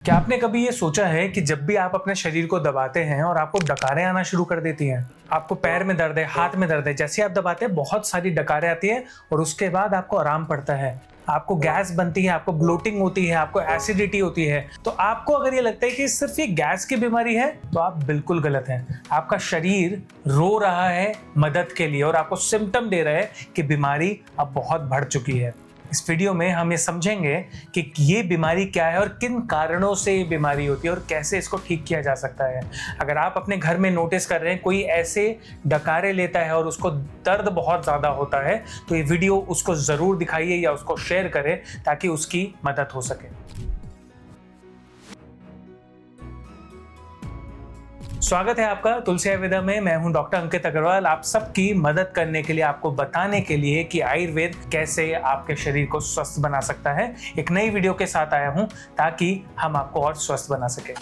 क्या आपने कभी ये सोचा है कि जब भी आप अपने शरीर को दबाते हैं और आपको डकारें आना शुरू कर देती हैं, आपको पैर में दर्द है, हाथ में दर्द है, जैसे आप दबाते हैं बहुत सारी डकारें आती है और उसके बाद आपको आराम पड़ता है, आपको गैस बनती है, आपको ब्लोटिंग होती है, आपको एसिडिटी होती है। तो आपको अगर ये लगता है कि सिर्फ ये गैस की बीमारी है तो आप बिल्कुल गलत हैं। आपका शरीर रो रहा है मदद के लिए और आपको सिम्टम दे रहा है कि बीमारी अब बहुत बढ़ चुकी है। इस वीडियो में हम ये समझेंगे कि ये बीमारी क्या है और किन कारणों से ये बीमारी होती है और कैसे इसको ठीक किया जा सकता है। अगर आप अपने घर में नोटिस कर रहे हैं कोई ऐसे डकारे लेता है और उसको दर्द बहुत ज़्यादा होता है तो ये वीडियो उसको ज़रूर दिखाइए या उसको शेयर करें ताकि उसकी मदद हो सके। स्वागत है आपका तुलसी आयुर्वेदा में। मैं हूं डॉक्टर अंकित अग्रवाल, आप सबकी मदद करने के लिए, आपको बताने के लिए कि आयुर्वेद कैसे आपके शरीर को स्वस्थ बना सकता है। एक नई वीडियो के साथ आया हूं ताकि हम आपको और स्वस्थ बना सके।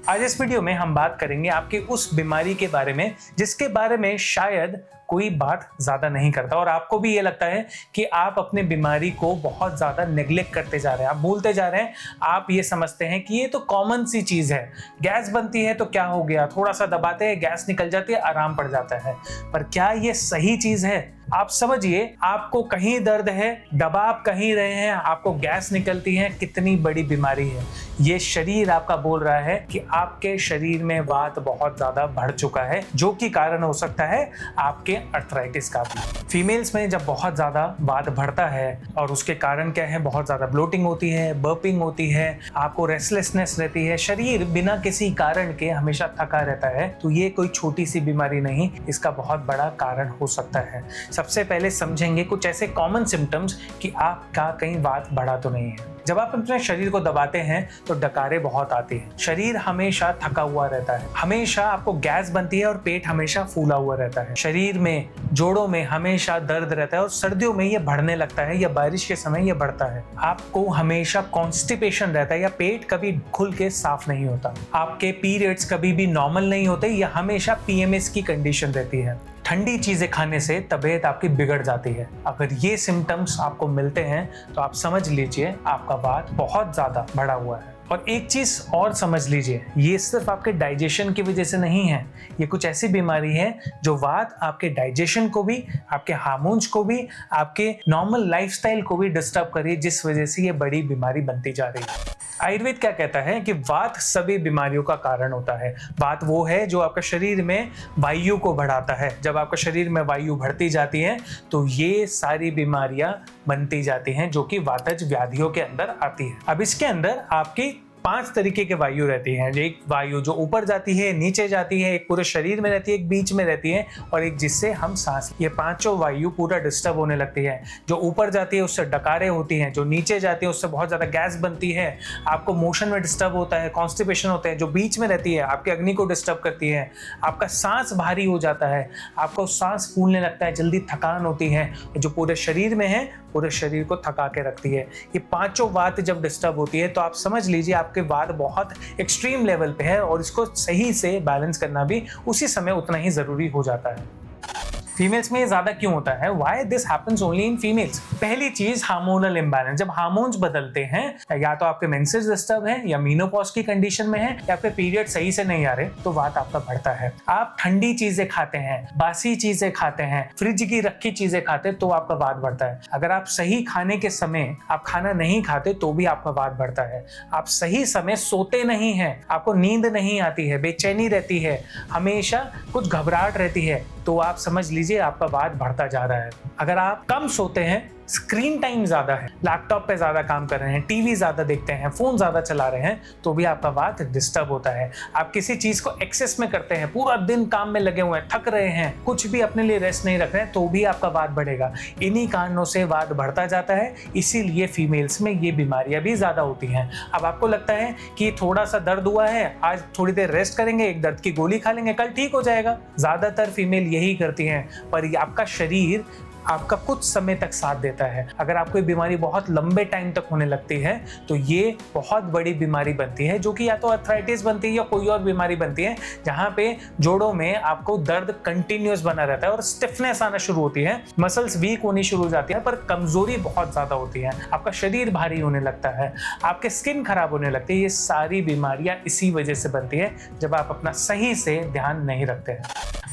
आज इस वीडियो में हम बात करेंगे आपकी उस बीमारी के बारे में जिसके बारे में शायद कोई बात ज्यादा नहीं करता और आपको भी ये लगता है कि आप अपने बीमारी को बहुत ज्यादा नेग्लेक्ट करते जा रहे हैं, आप भूलते जा रहे हैं। आप ये समझते हैं कि ये तो कॉमन सी चीज है, गैस बनती है तो क्या हो गया, थोड़ा सा दबाते हैं गैस निकल जाती है, आराम पड़ जाता है। पर क्या ये सही चीज है? आप समझिए, आपको कहीं दर्द है, दबा आप कहीं रहे हैं, आपको गैस निकलती है, कितनी बड़ी बीमारी है। ये शरीर आपका बोल रहा है कि आपके शरीर में वात बहुत ज्यादा बढ़ चुका है, जो कि कारण हो सकता है आपके अर्थराइटिस का भी। फीमेल्स में जब बहुत ज्यादा वात बढ़ता है और उसके कारण क्या है, बहुत ज्यादा ब्लोटिंग होती है, बर्पिंग होती है, आपको रेस्टलेसनेस रहती है, शरीर बिना किसी कारण के हमेशा थका रहता है, तो ये कोई छोटी सी बीमारी नहीं, इसका बहुत बड़ा कारण हो सकता है। सबसे पहले समझेंगे कुछ ऐसे कॉमन सिम्टम्स कि आपका कहीं वात बढ़ा तो नहीं है। जब आप अपने शरीर को दबाते हैं तो डकारें बहुत आती हैं, शरीर हमेशा थका हुआ रहता है, हमेशा आपको गैस बनती है और पेट हमेशा फूला हुआ रहता है, शरीर में जोड़ों में हमेशा दर्द रहता है और सर्दियों में ये बढ़ने लगता है या बारिश के समय ये बढ़ता है। आपको हमेशा कॉन्स्टिपेशन रहता है या पेट कभी खुल के साफ नहीं होता, आपके पीरियड्स कभी भी नॉर्मल नहीं होते या हमेशा PMS की कंडीशन रहती है, ठंडी चीजें खाने से तबीयत आपकी बिगड़ जाती है। अगर ये सिम्टम्स आपको मिलते हैं तो आप समझ लीजिए आपका वात बहुत ज्यादा बढ़ा हुआ है। और एक चीज और समझ लीजिए, ये सिर्फ आपके डाइजेशन की वजह से नहीं है, ये कुछ ऐसी बीमारी है जो वात आपके डाइजेशन को भी, आपके हार्मोन्स को भी, आपके नॉर्मल लाइफस्टाइल को भी डिस्टर्ब कर रही है, जिस वजह से ये बड़ी बीमारी बनती जा रही है। आयुर्वेद क्या कहता है कि वात सभी बीमारियों का कारण होता है। वात वो है जो आपके शरीर में वायु को बढ़ाता है। जब आपके शरीर में वायु बढ़ती जाती है तो ये सारी बीमारियां बनती जाती हैं जो कि वातज व्याधियों के अंदर आती है। अब इसके अंदर आपकी 5 तरीके के वायु रहती हैं। एक वायु जो ऊपर जाती है, नीचे जाती है, एक पूरे शरीर में रहती है, एक बीच में रहती है और एक जिससे हम सांस, ये पांचों वायु पूरा डिस्टर्ब होने लगती है। जो ऊपर जाती है उससे डकारें होती हैं, जो नीचे जाती है उससे बहुत ज़्यादा गैस बनती है, आपको मोशन में डिस्टर्ब होता है, कॉन्स्टिपेशन होता है। जो बीच में रहती है आपकी अग्नि को डिस्टर्ब करती है, आपका सांस भारी हो जाता है, आपको सांस फूलने लगता है, जल्दी थकान होती है। जो पूरे शरीर में है पूरे शरीर को थका के रखती है। ये पांचों वात जब डिस्टर्ब होती है तो आप समझ लीजिए आपके वात बहुत एक्सट्रीम लेवल पे है और इसको सही से बैलेंस करना भी उसी समय उतना ही जरूरी हो जाता है। फीमेल्स में ये ज्यादा क्यों होता है? Why this happens only in females? पहली चीज हार्मोनल इम्बैलेंस। जब हार्मोन्स बदलते हैं, या तो आपके मेंसेस डिस्टर्ब है या मीनोपॉज की कंडीशन में है या आपके पीरियड सही से नहीं आ रहे तो वात आपका बढ़ता है। आप ठंडी चीजें खाते हैं, बासी चीजें खाते हैं, फ्रिज की रखी चीजें खाते तो आपका वात बढ़ता है। अगर आप सही खाने के समय आप खाना नहीं खाते तो भी आपका वात बढ़ता है। आप सही समय सोते नहीं हैं, आपको नींद नहीं आती है, बेचैनी रहती है, हमेशा कुछ घबराहट रहती है, तो आप समझ लीजिए आपका वात बढ़ता जा रहा है। अगर आप कम सोते हैं, स्क्रीन टाइम ज्यादा है, लैपटॉप पे ज्यादा काम कर रहे हैं, टीवी ज्यादा देखते हैं, फोन ज्यादा चला रहे हैं तो भी आपका वात डिस्टर्ब होता है। आप किसी चीज को एक्सेस में करते हैं, पूरा दिन काम में लगे हुए हैं, थक रहे हैं, कुछ भी अपने लिए रेस्ट नहीं रख रहे हैं तो भी आपका वात बढ़ेगा। इन्हीं कारणों से वात बढ़ता जाता है, इसीलिए फीमेल्स में ये बीमारियां भी ज्यादा होती हैं। अब आपको लगता है कि थोड़ा सा दर्द हुआ है, आज थोड़ी देर रेस्ट करेंगे, एक दर्द की गोली खा लेंगे, कल ठीक हो जाएगा। ज्यादातर फीमेल यही करती हैं, पर आपका शरीर आपका कुछ समय तक साथ देता है। अगर आपको ये बीमारी बहुत लंबे टाइम तक होने लगती है तो ये बहुत बड़ी बीमारी बनती है, जो कि या तो अर्थराइटिस बनती है या कोई और बीमारी बनती है, जहां पे जोड़ों में आपको दर्द कंटिन्यूअस बना रहता है और स्टिफनेस आना शुरू होती है, मसल्स वीक होनी शुरू हो जाती है, पर कमजोरी बहुत ज्यादा होती है, आपका शरीर भारी होने लगता है, आपके स्किन खराब होने लगती है। ये सारी बीमारियां इसी वजह से बनती है जब आप अपना सही से ध्यान नहीं रखते हैं।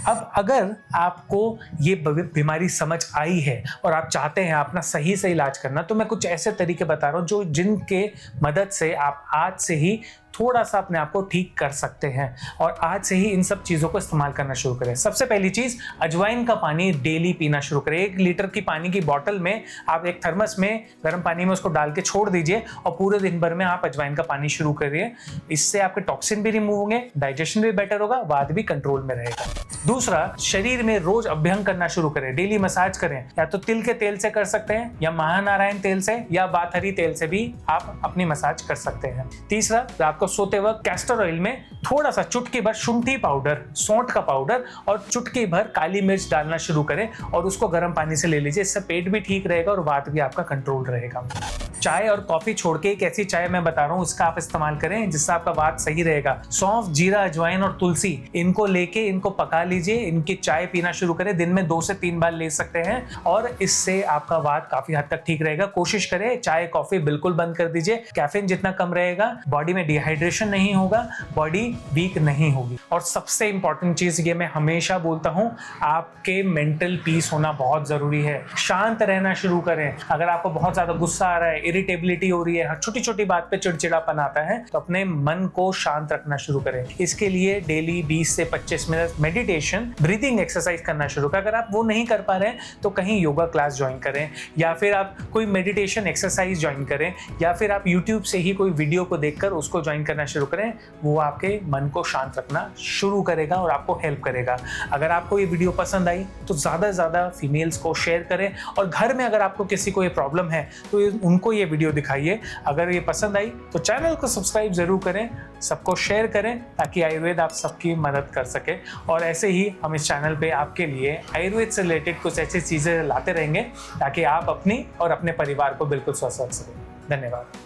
अब अगर आपको ये बीमारी समझ आई है और आप चाहते हैं अपना सही से इलाज करना, तो मैं कुछ ऐसे तरीके बता रहा हूँ जो जिनके मदद से आप आज से ही थोड़ा सा अपने आप को ठीक कर सकते हैं और आज से ही इन सब चीज़ों को इस्तेमाल करना शुरू करें। सबसे पहली चीज़, अजवाइन का पानी डेली पीना शुरू करें। 1 लीटर की पानी की बॉटल में आप एक थर्मस में गर्म पानी में उसको डाल के छोड़ दीजिए और पूरे दिन भर में आप अजवाइन का पानी शुरू करिए। इससे आपके टॉक्सिन भी रिमूव होंगे, डाइजेशन भी बेटर होगा, वात भी कंट्रोल में रहेगा। दूसरा, शरीर में रोज अभ्यंग करना शुरू करें, डेली मसाज करें। या तो तिल के तेल से कर सकते हैं या महानारायण तेल से या बाथरी तेल से भी आप अपनी मसाज कर सकते हैं। तीसरा, रात को सोते वक्त कैस्टर ऑयल में थोड़ा सा चुटकी भर शुंठी पाउडर, सौंठ का पाउडर और चुटकी भर काली मिर्च डालना शुरू करें और उसको गर्म पानी से ले लीजिए। इससे पेट भी ठीक रहेगा और वात भी आपका कंट्रोल रहेगा। चाय और कॉफी छोड़ के एक ऐसी चाय मैं बता रहा हूँ, इसका आप इस्तेमाल करें जिससे आपका वात सही रहेगा। सौंफ, जीरा, अजवाइन और तुलसी, इनको लेके इनको पका लीजिए, इनकी चाय पीना शुरू करें। दिन में 2 से 3 बार ले सकते हैं और इससे आपका वात काफी हद तक ठीक रहेगा। कोशिश करें चाय कॉफी बिल्कुल बंद कर दीजिए। कैफीन जितना कम रहेगा, बॉडी में डिहाइड्रेशन नहीं होगा, बॉडी वीक नहीं होगी। और सबसे इंपॉर्टेंट चीज ये मैं हमेशा बोलता हूं, आपके मेंटल पीस होना बहुत जरूरी है। शांत रहना शुरू करें। अगर आपको बहुत ज्यादा गुस्सा आ रहा है, इरिटेबिलिटी हो रही है, छोटी छोटी बात पे चिड़चिड़ापन आता है, तो अपने मन को शांत रखना शुरू करें। इसके लिए डेली 20 से 25 मिनट मेडिटेशन, ब्रीदिंग एक्सरसाइज करना शुरू करें। अगर आप वो नहीं कर पा रहे हैं तो कहीं योगा क्लास ज्वाइन करें या फिर आप कोई मेडिटेशन एक्सरसाइज ज्वाइन करें या फिर आप यूट्यूब से ही कोई वीडियो को देखकर उसको ज्वाइन करना शुरू करें। वो आपके मन को शांत रखना शुरू करेगा और आपको हेल्प करेगा। अगर आपको ये वीडियो पसंद आई तो ज़्यादा से ज़्यादा फीमेल्स को शेयर करें और घर में अगर आपको किसी को ये प्रॉब्लम है तो उनको ये वीडियो दिखाइए। अगर ये पसंद आई तो चैनल को सब्सक्राइब जरूर करें, सबको शेयर करें ताकि आयुर्वेद आप सबकी मदद कर सके। और ऐसे ही हम इस चैनल पे आपके लिए आयुर्वेद से रिलेटेड कुछ ऐसी चीज़ें लाते रहेंगे ताकि आप अपनी और अपने परिवार को बिल्कुल स्वस्थ रख सकें। धन्यवाद।